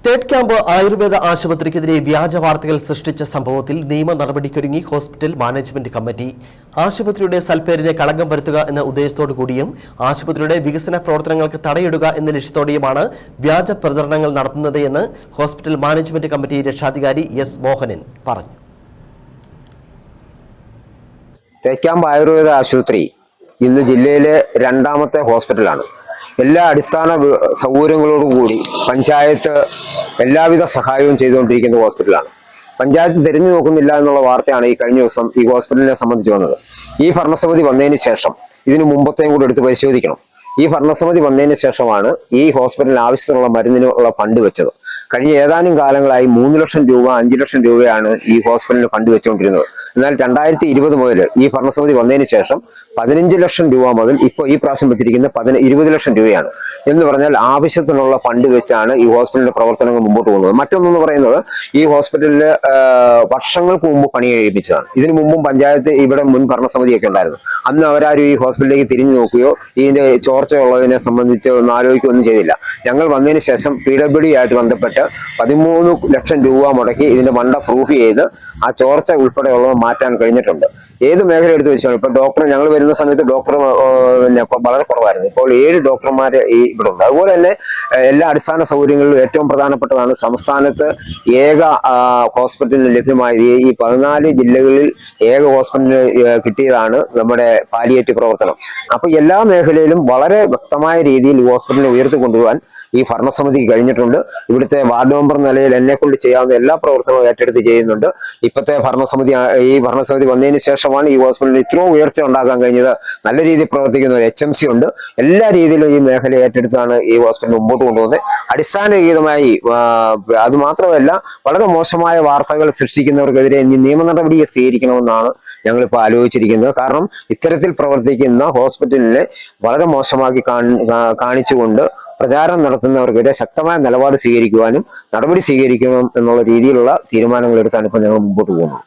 Third camp Ayurveda ആശുപത്രിക്കെതിരെ വ്യാജ വാർത്തകൾ സൃഷ്ടിച്ച സംഭവത്തിൽ നിയമ നടപടിക്കൊരുങ്ങി ഹോസ്പിറ്റൽ മാനേജ്മെന്റ് കമ്മിറ്റി. ആശുപത്രിയുടെ സൽപ്പേരിനെ കളങ്കം വരുത്തുക എന്ന ഉദ്ദേശത്തോടു കൂടിയും ആശുപത്രിയുടെ വികസന പ്രവർത്തനങ്ങൾക്ക് തടയിടുക എന്ന ലക്ഷ്യത്തോടെയുമാണ് വ്യാജ പ്രചരണങ്ങൾ നടത്തുന്നത് എന്ന് ഹോസ്പിറ്റൽ മാനേജ്മെന്റ് കമ്മിറ്റി രക്ഷാധികാരി എസ് മോഹനൻ പറഞ്ഞു. തേർഡ് ക്യാമ്പ് ആയുർവേദ ആശുപത്രി ഇന്ന് ജില്ലയിലെ രണ്ടാമത്തെ ഹോസ്പിറ്റലാണ്. എല്ലാ അടിസ്ഥാന സൗകര്യങ്ങളോടും കൂടി പഞ്ചായത്ത് എല്ലാവിധ സഹായവും ചെയ്തുകൊണ്ടിരിക്കുന്ന ഹോസ്പിറ്റലാണ്. പഞ്ചായത്ത് തിരിഞ്ഞു നോക്കുന്നില്ല എന്നുള്ള വാർത്തയാണ് ഈ കഴിഞ്ഞ ദിവസം ഈ ഹോസ്പിറ്റലിനെ സംബന്ധിച്ച് വന്നത്. ഈ ഭരണസമിതി വന്നതിന് ശേഷം ഇതിനു മുമ്പത്തെയും കൂടെ എടുത്ത് പരിശോധിക്കണം. ഈ ഭരണസമിതി വന്നതിന് ശേഷമാണ് ഈ ഹോസ്പിറ്റലിന് ആവശ്യത്തിനുള്ള മരുന്നിനുള്ള ഫണ്ട് വെച്ചത്. കഴിഞ്ഞ ഏതാനും കാലങ്ങളായി 3 ലക്ഷം രൂപ 5 ലക്ഷം രൂപയാണ് ഈ ഹോസ്പിറ്റലിന് ഫണ്ട് വെച്ചുകൊണ്ടിരുന്നത്. എന്നാൽ 2020 മുതൽ ഈ ഭരണസമിതി വന്നതിന് ശേഷം 15 ലക്ഷം രൂപ മുതൽ ഇപ്പോൾ ഈ പ്രാവശ്യം വെച്ചിരിക്കുന്ന 20 ലക്ഷം രൂപയാണ്. എന്ന് പറഞ്ഞാൽ ആവശ്യത്തിനുള്ള ഫണ്ട് വെച്ചാണ് ഈ ഹോസ്പിറ്റലിന്റെ പ്രവർത്തനങ്ങൾ മുമ്പോട്ട് പോകുന്നത്. മറ്റൊന്നെന്ന് പറയുന്നത് ഈ ഹോസ്പിറ്റലിൽ വർഷങ്ങൾക്ക് മുമ്പ് പണി കഴിപ്പിച്ചതാണ്. ഇതിനു മുമ്പും പഞ്ചായത്ത് ഇവിടെ മുൻ ഭരണസമിതിയൊക്കെ ഉണ്ടായിരുന്നു. അന്ന് അവരാരും ഈ ഹോസ്പിറ്റലിലേക്ക് തിരിഞ്ഞു നോക്കുകയോ ഇതിന്റെ ചോർച്ചയുള്ളതിനെ സംബന്ധിച്ച് ഒന്നും ആലോചിക്കുകയൊന്നും ചെയ്തില്ല. ഞങ്ങൾ വന്നതിന് ശേഷം PWD ആയിട്ട് ബന്ധപ്പെട്ട് 13 ലക്ഷം രൂപ മുടക്കി ഇതിന്റെ മണ്ട പ്രൂഫ് ചെയ്ത് ആ ചോർച്ച ഉൾപ്പെടെയുള്ളവ മാറ്റാൻ കഴിഞ്ഞിട്ടുണ്ട്. ഏത് മേഖല എടുത്ത് വെച്ചാൽ ഇപ്പൊ ഡോക്ടർ ഞങ്ങൾ വരുന്ന സമയത്ത് ഡോക്ടർ വളരെ കുറവായിരുന്നു. ഇപ്പോൾ 7 ഡോക്ടർമാർ ഇവിടെ ഉണ്ട്. അതുപോലെ തന്നെ എല്ലാ അടിസ്ഥാന സൗകര്യങ്ങളിലും ഏറ്റവും പ്രധാനപ്പെട്ടതാണ് സംസ്ഥാനത്ത് ഏക ഹോസ്പിറ്റലിന് ലഭ്യമായത്. ഈ 14 ജില്ലകളിൽ ഏക ഹോസ്പിറ്റലിന് കിട്ടിയതാണ് നമ്മുടെ പാലിയേറ്റീവ് പ്രവർത്തനം. അപ്പൊ എല്ലാ മേഖലയിലും വളരെ വ്യക്തമായ രീതിയിൽ ഹോസ്പിറ്റലിനെ ഉയർത്തിക്കൊണ്ടുപോകാൻ ഈ ഭരണസമിതിക്ക് കഴിഞ്ഞിട്ടുണ്ട്. ഇവിടുത്തെ വാർഡ് മെമ്പർ നിലയിൽ എന്നെ കൊണ്ട് ചെയ്യാവുന്ന എല്ലാ പ്രവർത്തനവും ഏറ്റെടുത്ത് ചെയ്യുന്നുണ്ട്. ഇപ്പോഴത്തെ ഈ ഭരണസമിതി വന്നതിന് ശേഷമാണ് ഈ ഹോസ്പിറ്റലിൽ ഇത്രയും ഉയർച്ച ഉണ്ടാക്കാൻ കഴിഞ്ഞത്. നല്ല രീതിയിൽ പ്രവർത്തിക്കുന്ന ഒരു HMC ഉണ്ട്. എല്ലാ രീതിയിലും ഈ മേഖല ഏറ്റെടുത്താണ് ഈ ഹോസ്പിറ്റൽ മുമ്പോട്ട് കൊണ്ടുപോകുന്നത്. അടിസ്ഥാനരഹിതമായി അത് മാത്രമല്ല വളരെ മോശമായ വാർത്തകൾ സൃഷ്ടിക്കുന്നവർക്കെതിരെ നിയമ നടപടി സ്വീകരിക്കണമെന്നാണ് ഞങ്ങളിപ്പോൾ ആലോചിച്ചിരിക്കുന്നത്. കാരണം ഇത്തരത്തിൽ പ്രവർത്തിക്കുന്ന ഹോസ്പിറ്റലിനെ വളരെ മോശമാക്കി കാണിച്ചുകൊണ്ട് പ്രചാരണം നടത്തുന്നവർക്കെതിരെ ശക്തമായ നിലപാട് സ്വീകരിക്കുവാനും നടപടി സ്വീകരിക്കണം എന്നുള്ള രീതിയിലുള്ള തീരുമാനങ്ങൾ എടുത്താണ് ഇപ്പോൾ ഞങ്ങൾ മുമ്പോട്ട് പോകുന്നത്.